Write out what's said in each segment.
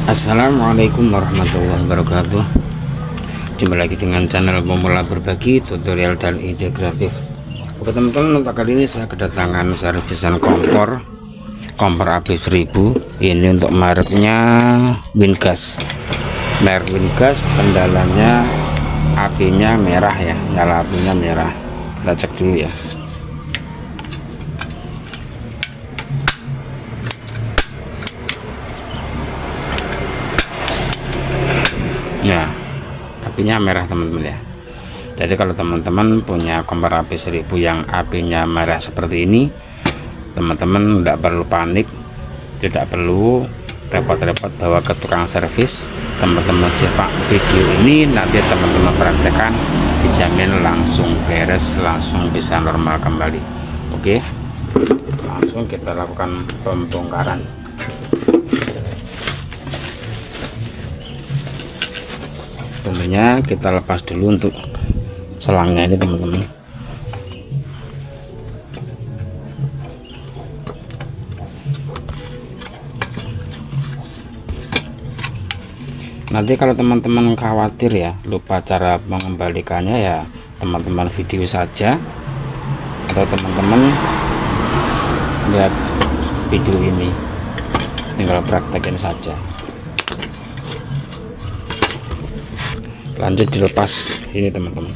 Assalamualaikum warahmatullahi wabarakatuh. Jumpa lagi dengan channel Pemula Berbagi Tutorial dan Ide Kreatif. Oke teman-teman, untuk kali ini saya kedatangan servisan kompor api 1000. Ini untuk mereknya Wingas. Merek Wingas, kendalanya apinya merah ya, nyala apinya merah. Kita cek dulu ya. Ya, apinya merah teman-teman ya. Jadi kalau teman-teman punya kompor api 1000 yang apinya merah seperti ini, teman-teman tidak perlu panik, tidak perlu repot-repot bawa ke tukang servis. Teman-teman simak video ini, nanti teman-teman praktekkan, dijamin langsung beres, langsung bisa normal kembali. Oke, langsung kita lakukan pembongkaran. Tentunya kita lepas dulu untuk selangnya ini teman-teman. Nanti kalau teman-teman khawatir ya lupa cara mengembalikannya, ya teman-teman video saja atau teman-teman lihat video ini, tinggal praktekin saja. Lanjut dilepas ini teman-teman.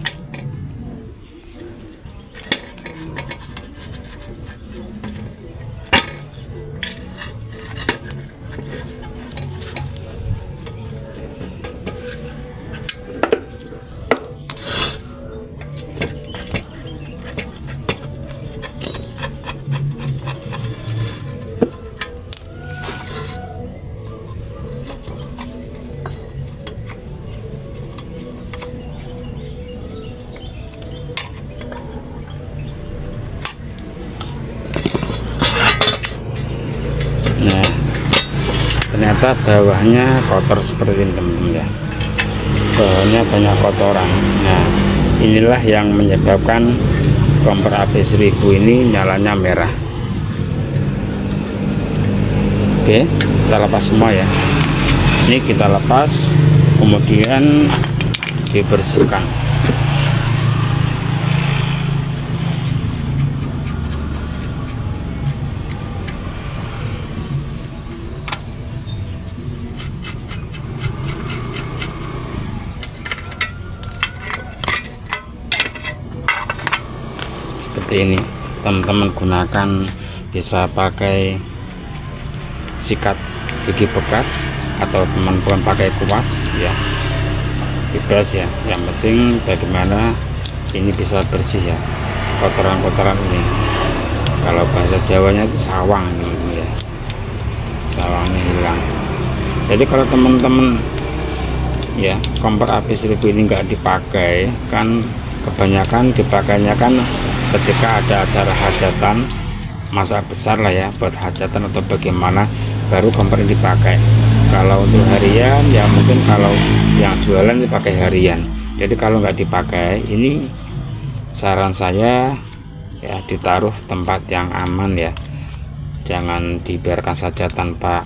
Nah, ternyata bawahnya kotor seperti ini teman-teman ya. Bawahnya banyak kotoran. Nah, inilah yang menyebabkan kompor api 1000 ini nyalanya merah. Oke, kita lepas semua ya. Ini kita lepas, kemudian dibersihkan. Seperti ini, teman-teman gunakan, bisa pakai sikat gigi bekas atau teman-teman pakai kuas ya, bebas ya. Yang penting bagaimana ini bisa bersih ya, kotoran-kotoran ini. Kalau bahasa Jawanya itu sawang teman-teman ya, sawangnya hilang. Jadi kalau teman-teman ya kompor api 1000 ini nggak dipakai, kan kebanyakan dipakainya kan ketika ada acara hajatan, masak besar lah ya, buat hajatan atau bagaimana, baru kompor ini dipakai. Kalau untuk harian ya mungkin kalau yang jualan dipakai harian. Jadi kalau nggak dipakai, ini saran saya ya ditaruh tempat yang aman ya, jangan dibiarkan saja tanpa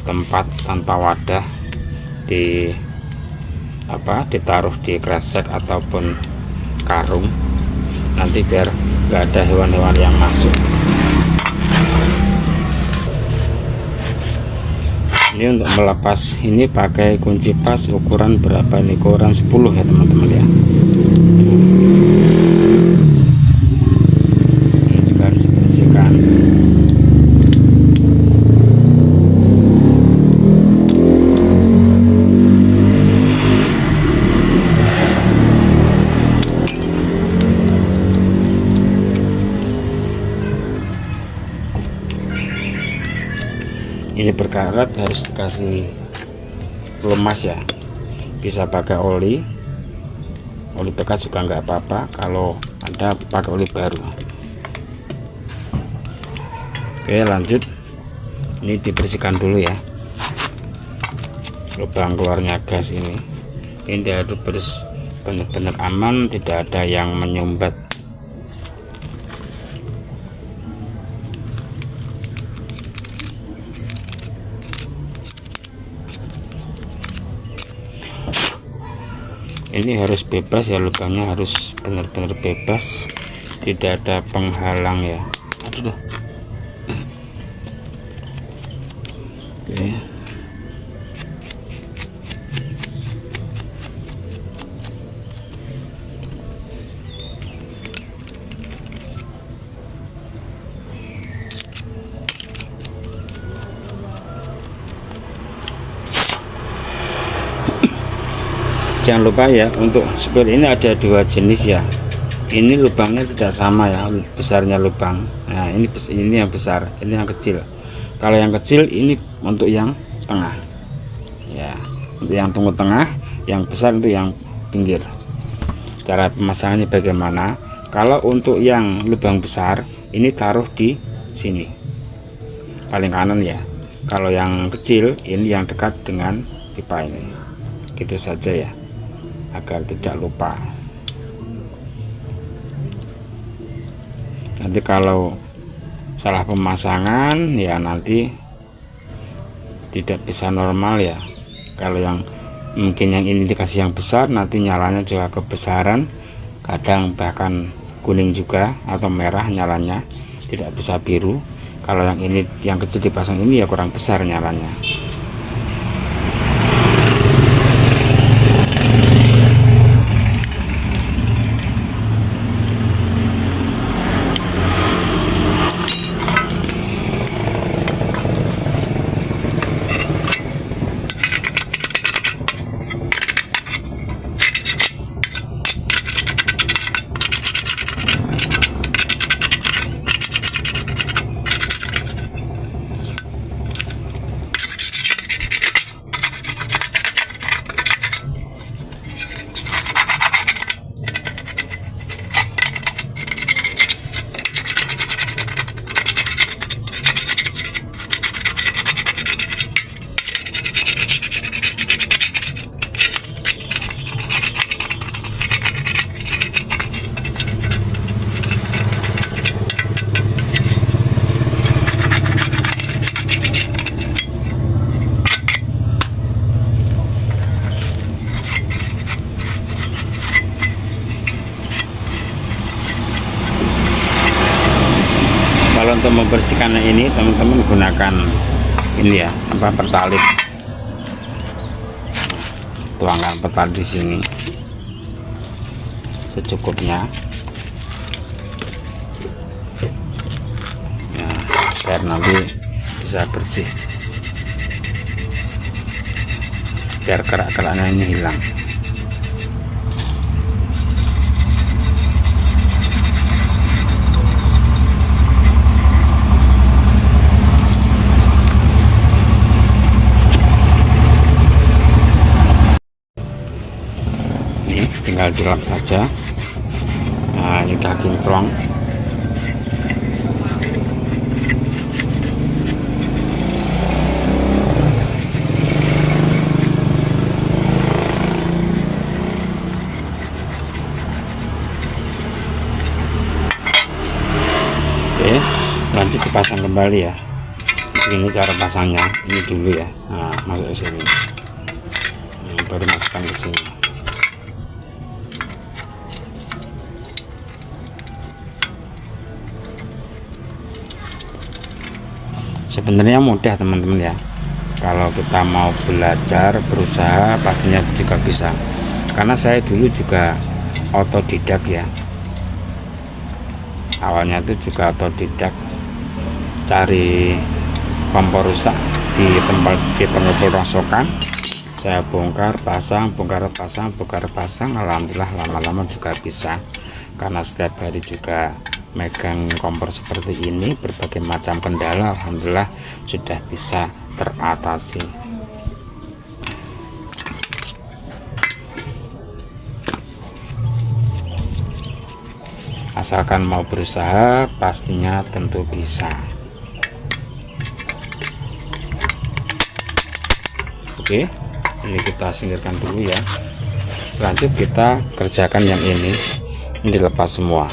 tempat, tanpa wadah, ditaruh di kresek ataupun karung, nanti biar nggak ada hewan-hewan yang masuk. Ini untuk melepas ini pakai kunci pas. Ukuran berapa ini? Ukuran 10 ya teman-teman ya. Ini juga harus dibersihkan. Ini berkarat, harus dikasih pelumas ya. Bisa pakai oli bekas juga nggak apa-apa, kalau ada pakai oli baru. Oke, lanjut. Ini dibersihkan dulu ya, lubang keluarnya gas ini diaduk terus benar-benar aman, tidak ada yang menyumbat. Ini harus bebas ya, lubangnya harus benar-benar bebas, tidak ada penghalang ya. Aduh dah. Oke. Jangan lupa ya, untuk spill ini ada dua jenis ya. Ini lubangnya tidak sama ya, besarnya lubang. Nah, ini yang besar, ini yang kecil. Kalau yang kecil ini untuk yang tengah. Ya, untuk yang tengah, yang besar untuk yang pinggir. Cara pemasangannya bagaimana? Kalau untuk yang lubang besar, ini taruh di sini. Paling kanan ya. Kalau yang kecil, ini yang dekat dengan pipa ini. Gitu saja ya, agar tidak lupa. Nanti kalau salah pemasangan ya nanti tidak bisa normal ya. Kalau yang mungkin yang ini dikasih yang besar, nanti nyalanya juga kebesaran, kadang bahkan kuning juga atau merah nyalanya, tidak bisa biru. Kalau yang ini yang kecil dipasang ini ya kurang besar nyalanya. Kalau untuk membersihkan ini teman-teman gunakan ini ya, pertalit. Tuangkan pertalit di sini secukupnya ya, biar nanti bisa bersih, biar kerak-keraknya ini hilang. Tinggal dilap saja. Nah, ini daging tulang. Oke, lanjut dipasang kembali ya. Ini cara pasangnya, ini dulu ya. Nah, masuk ke sini. Nah, baru masukkan ke sini. Sebenarnya mudah teman-teman ya, kalau kita mau belajar berusaha pastinya juga bisa, karena saya dulu juga otodidak ya, awalnya itu juga otodidak, cari kompor rusak di tempat di pengepul rongsokan, saya bongkar pasang, alhamdulillah lama-lama juga bisa, karena setiap hari juga megang kompor seperti ini, berbagai macam kendala alhamdulillah sudah bisa teratasi. Asalkan mau berusaha pastinya tentu bisa. Oke, ini kita singkirkan dulu ya. Lanjut kita kerjakan yang ini dilepas semua.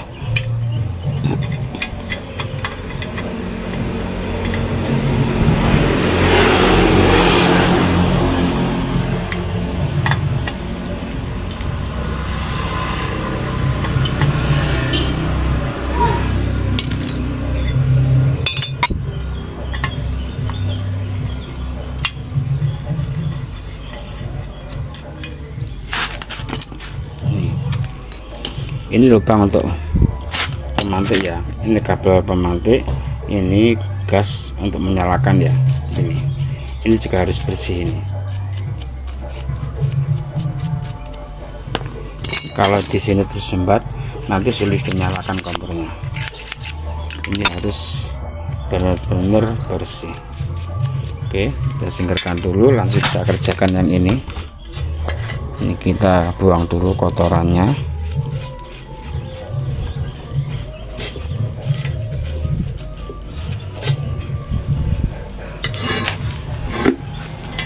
Ini lubang untuk pemantik ya, ini kabel pemantik, ini gas untuk menyalakan ya. Ini juga harus bersih ini. Kalau di sini tersumbat nanti sulit menyalakan kompornya. Ini harus benar-benar bersih. Oke, kita singkirkan dulu, langsung kita kerjakan yang ini. Ini kita buang dulu kotorannya.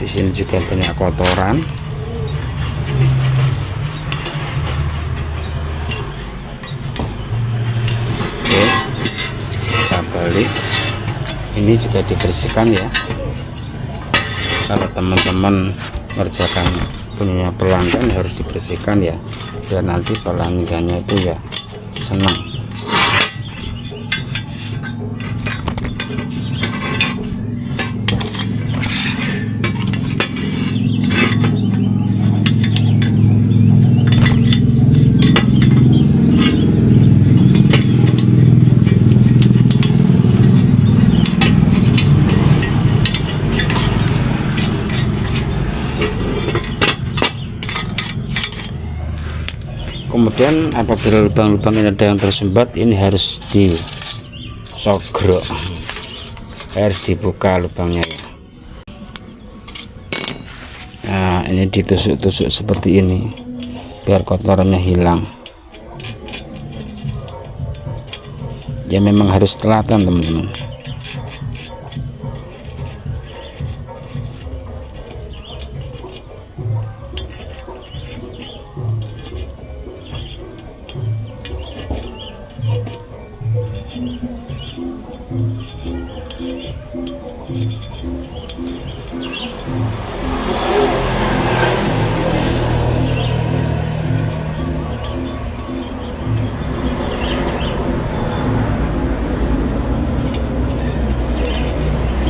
Di sini juga banyak kotoran. Oke, kita balik. Ini juga dibersihkan ya. Kalau teman-teman mengerjakan punya pelanggan harus dibersihkan ya, biar nanti pelanggannya itu ya senang. Kemudian apabila lubang-lubang ini ada yang tersumbat, ini harus disogrok, harus dibuka lubangnya ya. Nah, ini ditusuk-tusuk seperti ini biar kotorannya hilang ya. Memang harus telaten teman-teman.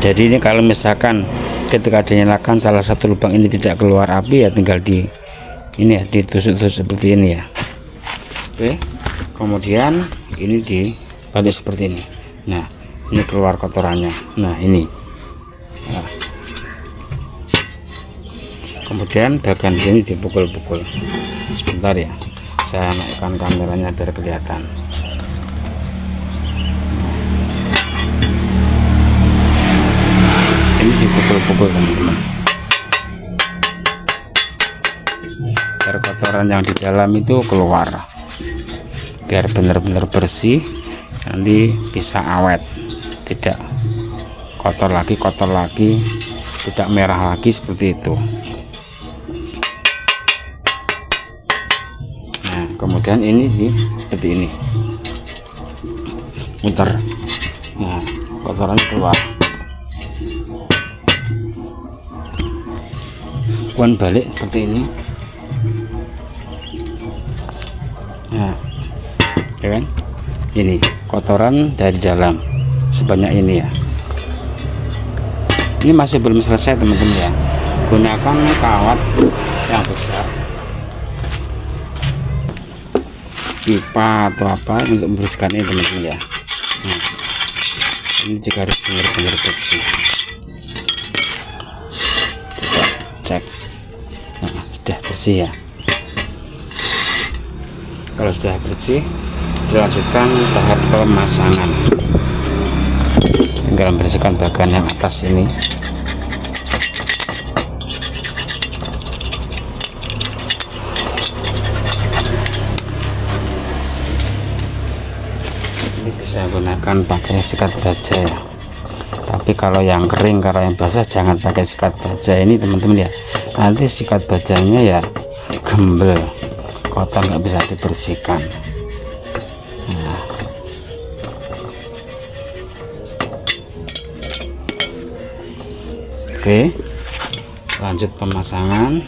Jadi ini kalau misalkan ketika dinyalakan salah satu lubang ini tidak keluar api ya, tinggal di ini ya, ditusuk-tusuk seperti ini ya. Oke, kemudian ini dibalik seperti ini. Nah, ini keluar kotorannya. Nah, ini. Nah. Kemudian bagian sini dipukul-pukul. Sebentar ya, saya naikkan kameranya biar kelihatan. Ini dipukul-pukul teman-teman, biar kotoran yang di dalam itu keluar, biar benar-benar bersih, nanti bisa awet, tidak kotor lagi, tidak merah lagi seperti itu. Nah, kemudian ini seperti ini, muter. Nah, kotoran keluar. Puan balik seperti ini. Nah, ya kan? Ini kotoran dari dalam sebanyak ini ya. Ini masih belum selesai teman-teman ya. Gunakan kawat yang besar, pipa atau apa untuk membersihkan ini teman-teman ya. Nah, ini juga harus benar-benar bersih. Coba cek. Nah, sudah bersih ya. Kalau sudah bersih, dilanjutkan tahap pemasangan. Tinggal membersihkan bagian yang atas ini. Ini bisa gunakan pakai sikat baja ya. Tapi kalau yang kering, kalau yang basah jangan pakai sikat baja ini teman-teman ya. Nanti sikat bajanya ya gembel, kotor, nggak bisa dibersihkan. Nah. Oke, lanjut pemasangan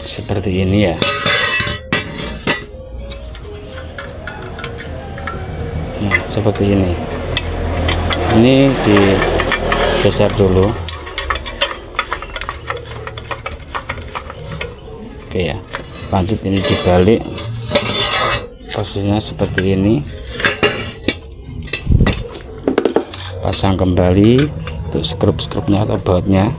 seperti ini ya. Nah, seperti ini. Ini digeser dulu. Oke ya, lanjut ini dibalik posisinya seperti ini, pasang kembali untuk skrup-skrupnya atau bautnya.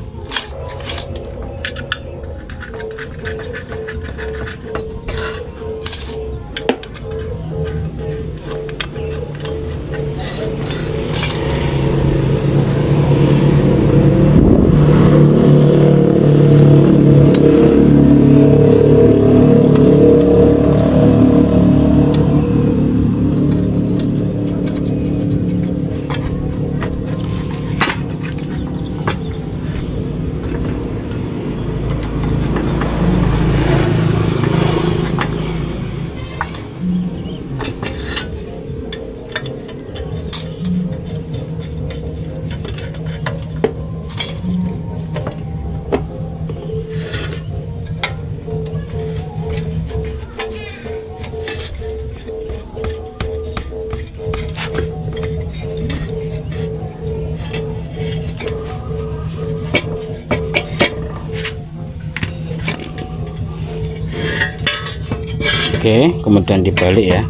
Oke, kemudian dibalik ya,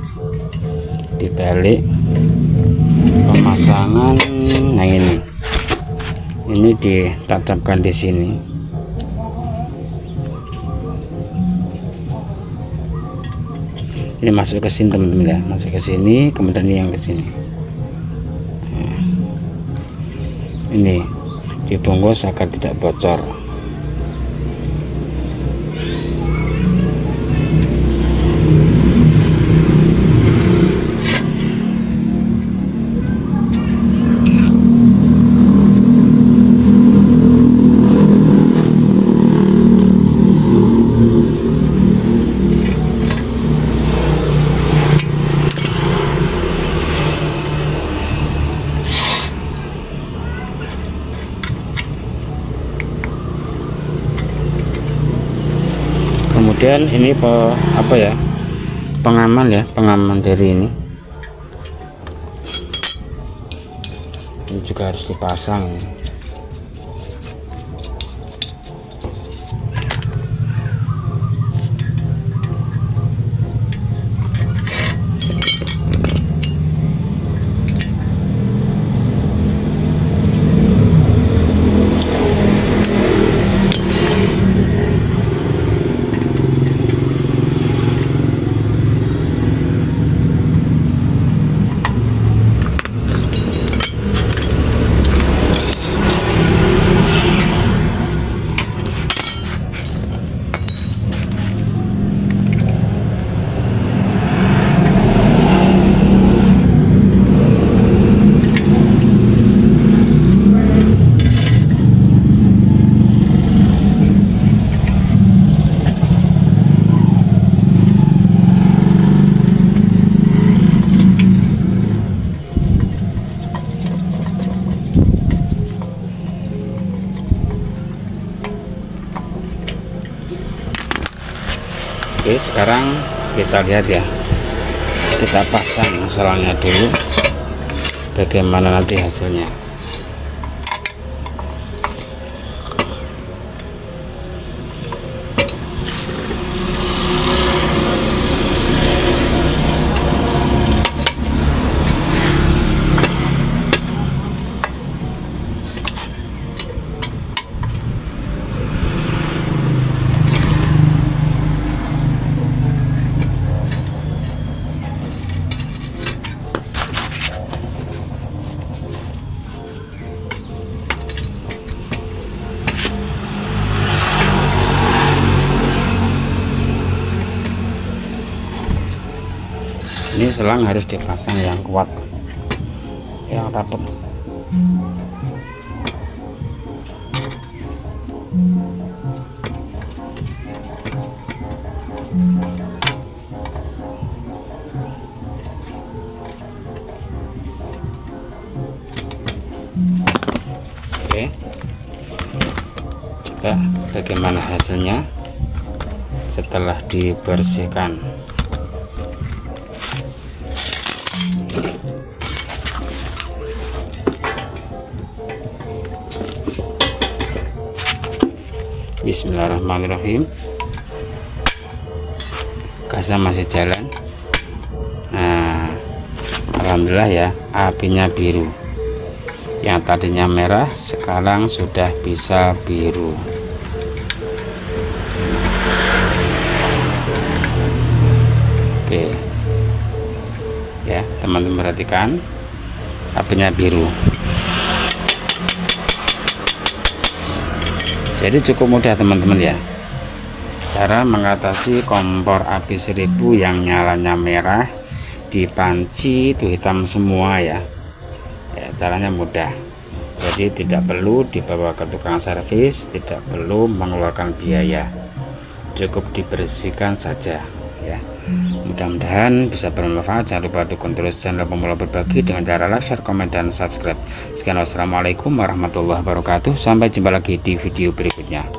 dibalik pemasangan. Nah ini ditancapkan di sini. Ini masuk ke sini teman-teman ya, masuk ke sini, kemudian ini yang ke sini. Nah, ini dibungkus agar tidak bocor. Kemudian ini apa ya, pengaman ya, pengaman dari ini juga harus dipasang. Oke, sekarang kita lihat ya, kita pasang selangnya dulu, bagaimana nanti hasilnya. Ini selang harus dipasang yang kuat, yang rapat. Oke, coba bagaimana hasilnya setelah dibersihkan. Bismillahirrahmanirrahim. Gasnya masih jalan. Nah, alhamdulillah ya, apinya biru. Yang tadinya merah sekarang sudah bisa biru. Oke ya, teman-teman perhatikan, apinya biru. Jadi cukup mudah teman-teman ya, cara mengatasi kompor api 1000 yang nyalanya merah di panci itu hitam semua ya. Caranya mudah, jadi tidak perlu dibawa ke tukang servis, tidak perlu mengeluarkan biaya, cukup dibersihkan saja ya. Mudah-mudahan bisa bermanfaat. Jangan lupa dukung terus channel Pemula Berbagi dengan cara like, share, komen, dan subscribe. Sekian, wassalamualaikum warahmatullahi wabarakatuh. Sampai jumpa lagi di video berikutnya.